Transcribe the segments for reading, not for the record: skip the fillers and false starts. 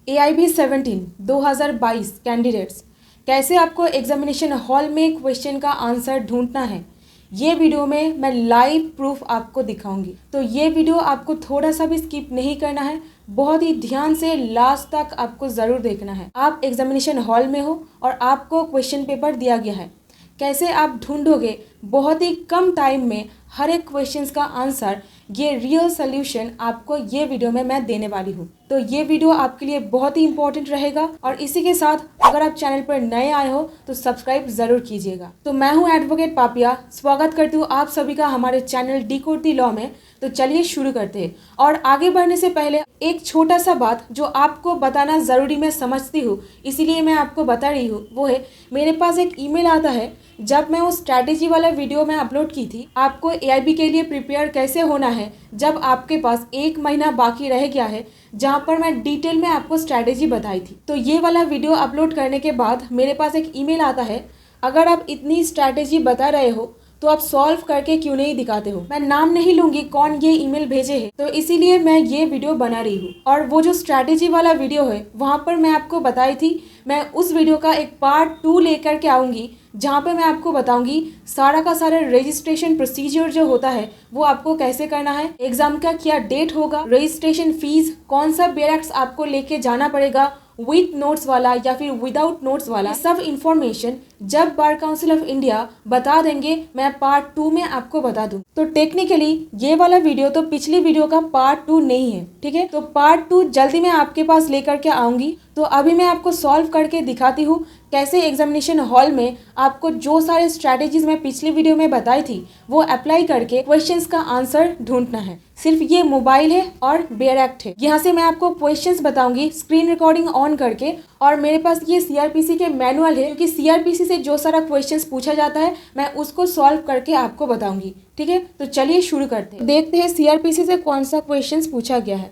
AIB 17 2022 candidates, कैसे आपको examination hall में क्वेश्चन का आंसर ढूंढना है, ये वीडियो में मैं लाइव प्रूफ आपको दिखाऊंगी। तो ये वीडियो आपको थोड़ा सा भी स्किप नहीं करना है, बहुत ही ध्यान से लास्ट तक आपको ज़रूर देखना है। आप एग्जामिनेशन हॉल में हो और आपको क्वेश्चन पेपर दिया गया है, कैसे आप ढूंढोगे बहुत ही कम टाइम में हर एक क्वेश्चंस का आंसर, ये रियल सोल्यूशन आपको ये वीडियो में मैं देने वाली हूँ। तो ये वीडियो आपके लिए बहुत ही इंपॉर्टेंट रहेगा और इसी के साथ अगर आप चैनल पर नए आए हो तो सब्सक्राइब जरूर कीजिएगा। तो मैं हूँ एडवोकेट पापिया, स्वागत करती हूँ आप सभी का हमारे चैनल डिकोड द लॉ में। तो चलिए शुरू करते हैं। और आगे बढ़ने से पहले एक छोटा सा बात जो आपको बताना ज़रूरी मैं समझती हूँ, इसीलिए मैं आपको बता रही हूँ, वो है मेरे पास एक ईमेल आता है। जब मैं उस स्ट्रैटेजी वाला वीडियो में अपलोड की थी, आपको AIB के लिए प्रिपेयर कैसे होना है जब आपके पास 1 महीना बाकी रह गया है, जहाँ पर मैं डिटेल में आपको स्ट्रैटेजी बताई थी। तो ये वाला वीडियो अपलोड करने के बाद मेरे पास एक ईमेल आता है, अगर आप इतनी स्ट्रैटेजी बता रहे हो तो आप सॉल्व करके क्यों नहीं दिखाते हो। मैं नाम नहीं लूंगी कौन ये ईमेल भेजे है, तो इसीलिए मैं ये वीडियो बना रही हूँ। और वो जो स्ट्रैटेजी वाला वीडियो है वहाँ पर मैं आपको बताई थी, मैं उस वीडियो का एक पार्ट 2 लेकर के आऊँगी, जहाँ पे मैं आपको बताऊंगी सारा का सारा रजिस्ट्रेशन प्रोसीजर जो होता है वो आपको कैसे करना है, एग्जाम का क्या डेट होगा, रजिस्ट्रेशन फीस, कौन सा बेयरएक्ट्स आपको लेके जाना पड़ेगा, विथ नोट्स वाला या फिर विदाउट नोट्स वाला, सब इंफॉर्मेशन जब बार काउंसिल ऑफ इंडिया बता देंगे मैं पार्ट 2 में आपको बता दूं। तो टेक्निकली ये वाला वीडियो तो पिछली वीडियो का पार्ट 2 नहीं है, ठीक है। तो पार्ट 2 जल्दी मैं आपके पास लेकर के आऊंगी। तो अभी मैं आपको सॉल्व करके दिखाती हूँ कैसे एग्जामिनेशन हॉल में आपको जो सारे स्ट्रैटेजीज मैं पिछली वीडियो में बताई थी वो अप्लाई करके क्वेश्चंस का आंसर ढूंढना है। सिर्फ ये मोबाइल है और बेयरएक्ट है। यहाँ से मैं आपको क्वेश्चंस बताऊंगी स्क्रीन रिकॉर्डिंग ऑन करके, और मेरे पास ये CRPC के मैनुअल है, क्योंकि CRPC से जो सारा क्वेश्चंस पूछा जाता है मैं उसको सॉल्व करके आपको बताऊंगी, ठीक है। तो चलिए शुरू करते हैं, देखते हैं CRPC से कौन सा क्वेश्चन पूछा गया है।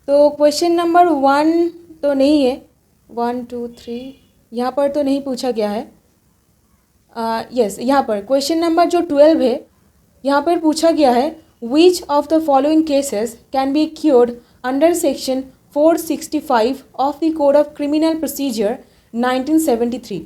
तो क्वेश्चन नंबर 1 तो नहीं है, 1 2 3 यहाँ पर तो नहीं पूछा गया है। यस, यहाँ पर क्वेश्चन नंबर जो 12 है, यहाँ पर पूछा गया है which of the following cases can be cured under section 465 of the code of criminal procedure 1973।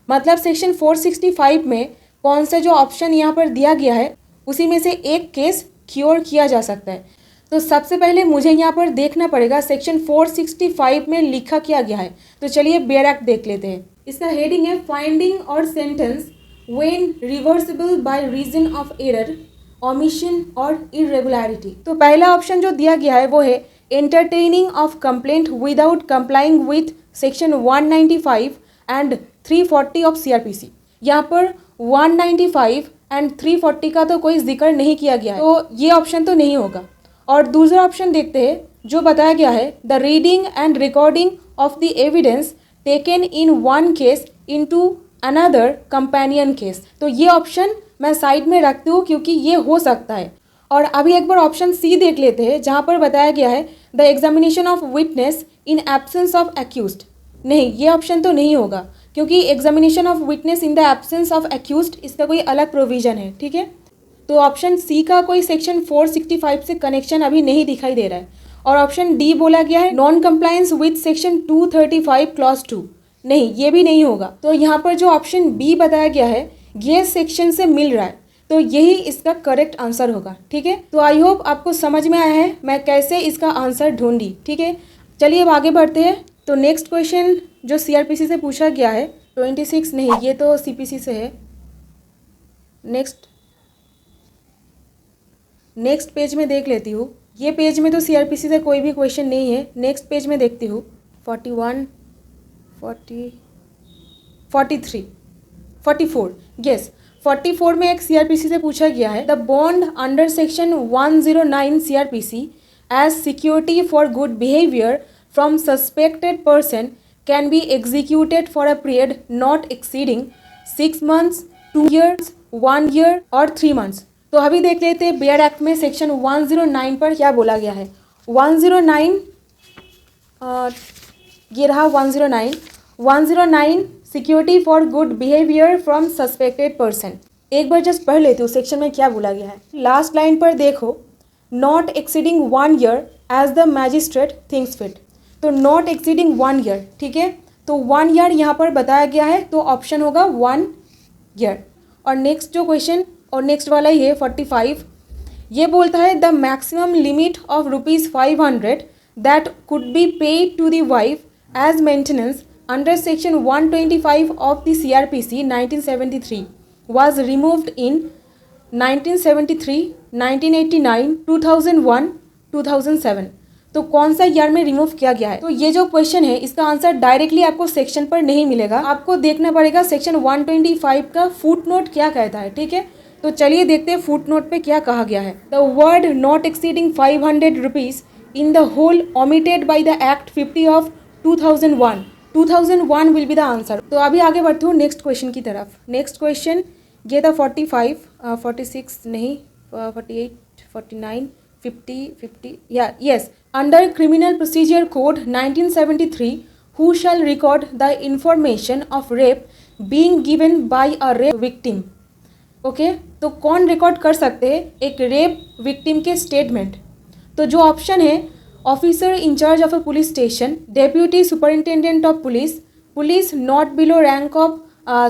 मतलब सेक्शन 465 में कौन सा जो ऑप्शन यहाँ पर दिया गया है उसी में से एक केस क्योर किया जा सकता है। तो सबसे पहले मुझे यहाँ पर देखना पड़ेगा सेक्शन 465 में लिखा क्या गया है। तो चलिए बेयरएक्ट देख लेते हैं। इसका हेडिंग है finding or sentence when reversible by reason of error, omission or irregularity. तो पहला ऑप्शन जो दिया गया है वो है entertaining of complaint without complying with section 195 and 340 of CRPC। यहाँ पर 195 एंड 340 का तो कोई जिक्र नहीं किया गया है, तो ये ऑप्शन तो नहीं होगा। और दूसरा ऑप्शन देखते हैं जो बताया गया है the reading and recording of the evidence taken in one case into another companion case. तो ये ऑप्शन मैं साइड में रखती हूँ क्योंकि ये हो सकता है। और अभी एक बार ऑप्शन C देख लेते हैं, जहाँ पर बताया गया है the examination of witness in absence of accused. नहीं, ये ऑप्शन तो नहीं होगा, क्योंकि examination of witness in the absence of accused इसका कोई अलग प्रोविजन है, ठीक है। तो ऑप्शन C का कोई सेक्शन 465 से कनेक्शन अभी नहीं दिखाई दे रहा है। और ऑप्शन D बोला गया है non compliance with section 235 clause 2। नहीं, ये भी नहीं होगा। तो यहाँ पर जो ऑप्शन B बताया गया है ये सेक्शन से मिल रहा है, तो यही इसका करेक्ट आंसर होगा, ठीक है। तो आई होप आपको समझ में आया है मैं कैसे इसका आंसर ढूंढी, ठीक है। चलिए अब आगे बढ़ते हैं। तो नेक्स्ट क्वेश्चन जो CRPC से पूछा गया है 26, नहीं ये तो CPC से है। नेक्स्ट पेज में देख लेती हूँ। ये पेज में तो CRPC से कोई भी क्वेश्चन नहीं है। नेक्स्ट पेज में देखती हूँ 41 40 43 44। यस, 44 में एक CRPC से पूछा गया है the bond under section 109 CRPC as security for good behaviour from suspected person can be executed for a period not exceeding 6 months, 2 years, 1 year और 3 months। तो अभी देख लेते हैं बेयरएक्ट में सेक्शन 109 पर क्या बोला गया है। 109 ये रहा 109 security for good behaviour from suspected person. एक बार जस्ट पढ़ लेती हूँ सेक्शन में क्या बोला गया है। लास्ट लाइन पर देखो, not exceeding 1 year as the magistrate thinks fit. तो नॉट एक्सीडिंग 1 ईयर, ठीक है, तो 1 ईयर यहाँ पर बताया गया है, तो ऑप्शन होगा 1 ईयर। और नेक्स्ट जो क्वेश्चन और नेक्स्ट वाला ही है 45, ये बोलता है the maximum limit of ₹500 that could be paid to the wife as maintenance under section 125 of the CRPC 1973 was removed in 1973, 1989, 2001, 2007। तो कौन सा ईयर में रिमूव किया गया है? तो ये जो क्वेश्चन है इसका आंसर डायरेक्टली आपको सेक्शन पर नहीं मिलेगा, आपको देखना पड़ेगा सेक्शन 125 का फुट नोट क्या कहता है, ठीक है। तो चलिए देखते हैं फुट नोट पे क्या कहा गया है। The word not exceeding 500 rupees in the whole omitted by the Act 50 of 2001, 2001 will be the answer. तो अभी आगे बढ़ते हो नेक्स्ट क्वेश्चन की तरफ। नेक्स्ट क्वेश्चन ये था 45, 46 नहीं, 48, 49, 50 या yes. Under criminal procedure code 1973 who shell record the information of rape being given by a rape victim. Okay, तो कौन रिकॉर्ड कर सकते हैं एक रेप विक्टिम के स्टेटमेंट? तो जो ऑप्शन है officer in-charge of a police station, deputy superintendent of police, police not below rank of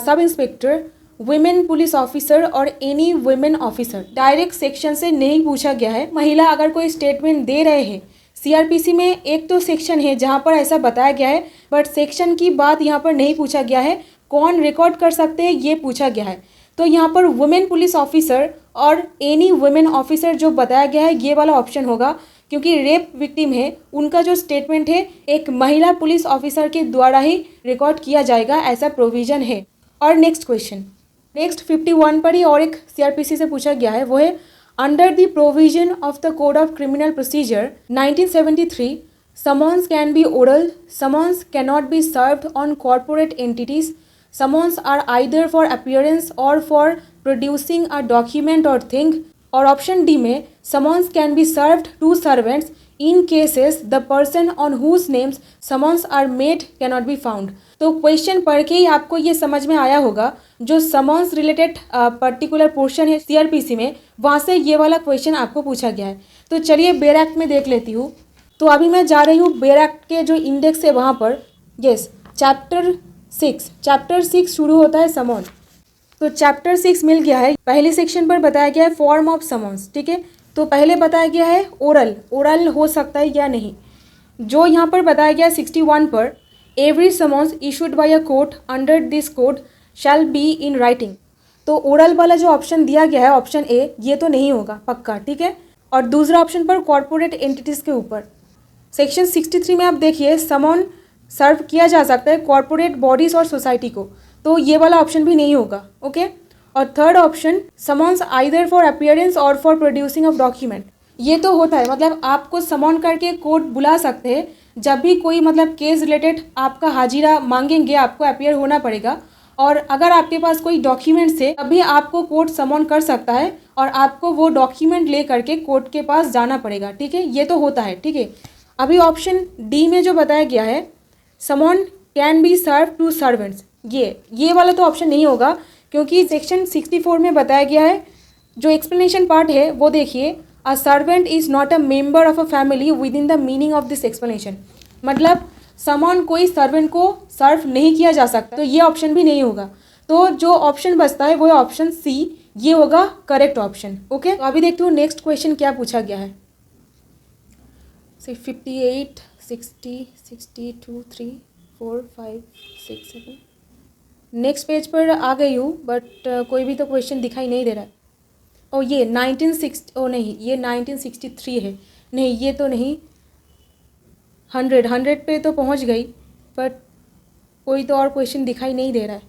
sub inspector, women police officer और any women officer. Direct section से नहीं पूछा गया है। महिला अगर कोई स्टेटमेंट दे रहे हैं, CRPC में एक तो सेक्शन है जहाँ पर ऐसा बताया गया है, बट सेक्शन की बात यहाँ पर नहीं पूछा गया है, कौन रिकॉर्ड कर सकते हैं ये पूछा गया है। तो यहाँ पर वुमेन पुलिस ऑफिसर और एनी वुमेन ऑफिसर जो बताया गया है ये वाला ऑप्शन होगा, क्योंकि रेप विक्टिम है उनका जो स्टेटमेंट है एक महिला पुलिस ऑफिसर के द्वारा ही रिकॉर्ड किया जाएगा, ऐसा प्रोविजन है। और नेक्स्ट क्वेश्चन, नेक्स्ट 51 पर ही और एक CRPC से पूछा गया है, वो है under the provision of the code of criminal procedure 1973 summons can be oral, summons can not be served on corporate entities, summons are either for appearance or for producing a document or thing. और option D में summons can be served to servants in cases the person on whose names summons are made can not be found. तो question पढ़ के ही आपको ये समझ में आया होगा, जो समन्स रिलेटेड पर्टिकुलर पोर्शन है CRPC में, वहाँ से ये वाला क्वेश्चन आपको पूछा गया है। तो चलिए बेयर एक्ट में देख लेती हूँ। तो अभी मैं जा रही हूँ बेयर एक्ट के जो इंडेक्स है वहाँ पर, यस, चैप्टर 6 शुरू होता है समन। तो चैप्टर 6 मिल गया है। पहले सेक्शन पर बताया गया है फॉर्म ऑफ समन्स, ठीक है। तो पहले बताया गया है ओरल हो सकता है या नहीं। जो यहाँ पर बताया गया है 61 पर, every summons issued by a court under this code shall be in writing. तो ओरल वाला जो ऑप्शन दिया गया है ऑप्शन ए, ये तो नहीं होगा पक्का, ठीक है। और दूसरा ऑप्शन पर कॉर्पोरेट एंटिटीज़ के ऊपर सेक्शन 63 में आप देखिए समन सर्व किया जा सकता है कॉर्पोरेट बॉडीज और सोसाइटी को, तो ये वाला ऑप्शन भी नहीं होगा, ओके। और third option summons either for appearance or for producing of document, ये तो होता है, मतलब आपको समन करके कोर्ट बुला सकते हैं जब भी कोई मतलब केस रिलेटेड आपका हाजिरा मांगेंगे, आपको अपीयर होना पड़ेगा। और अगर आपके पास कोई डॉक्यूमेंट्स है तभी आपको कोर्ट समन कर सकता है और आपको वो डॉक्यूमेंट ले करके कोर्ट के पास जाना पड़ेगा, ठीक है, ये तो होता है, ठीक है। अभी ऑप्शन डी में जो बताया गया है summon can be serve to servants, ये वाला तो ऑप्शन नहीं होगा, क्योंकि सेक्शन 64 में बताया गया है, जो एक्सप्लेनेशन पार्ट है वो देखिए, a servant is not a member of a family with in the meaning of this explanation, मतलब समन कोई सर्वेंट को सर्व नहीं किया जा सकता, तो ये ऑप्शन भी नहीं होगा। तो जो ऑप्शन बचता है वो है ऑप्शन सी, ये होगा करेक्ट ऑप्शन, ओके। तो अभी देखते हो नेक्स्ट क्वेश्चन क्या पूछा गया है। 58, 60, 62, 3, 4, 5, 6, 7 नेक्स्ट पेज पर आ गई हूँ, बट कोई भी तो क्वेश्चन दिखाई नहीं दे रहा है। ओ ये 1960, नहीं ये 1963 है, नहीं ये तो नहीं, 100 पे तो पहुँच गई, बट कोई तो और क्वेश्चन दिखाई नहीं दे रहा है।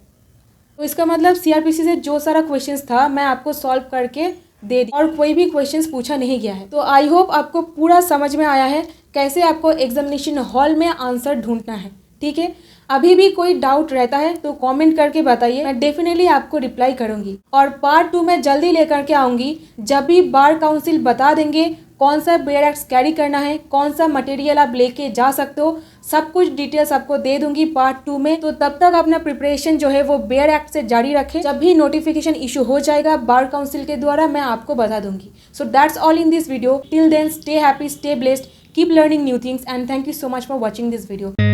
तो इसका मतलब CRPC से जो सारा क्वेश्चंस था मैं आपको सॉल्व करके दे दी और कोई भी क्वेश्चंस पूछा नहीं गया है। तो आई होप आपको पूरा समझ में आया है कैसे आपको एग्जामिनेशन हॉल में आंसर ढूंढना है, ठीक है। अभी भी कोई डाउट रहता है तो कमेंट करके बताइए, मैं डेफिनेटली आपको रिप्लाई करूंगी। और पार्ट 2 में जल्दी लेकर के आऊँगी, जब भी बार काउंसिल बता देंगे कौन सा बेयर एक्ट्स कैरी करना है, कौन सा मटेरियल आप लेके जा सकते हो, सब कुछ डिटेल्स आपको दे दूंगी पार्ट 2 में। तो तब तक अपना प्रिपरेशन जो है वो बेयर एक्ट से जारी रखें, जब भी नोटिफिकेशन इशू हो जाएगा बार काउंसिल के द्वारा मैं आपको बता दूंगी। So that's all in this video, till then stay happy, stay blessed, keep learning new things, and thank you so much for watching this video.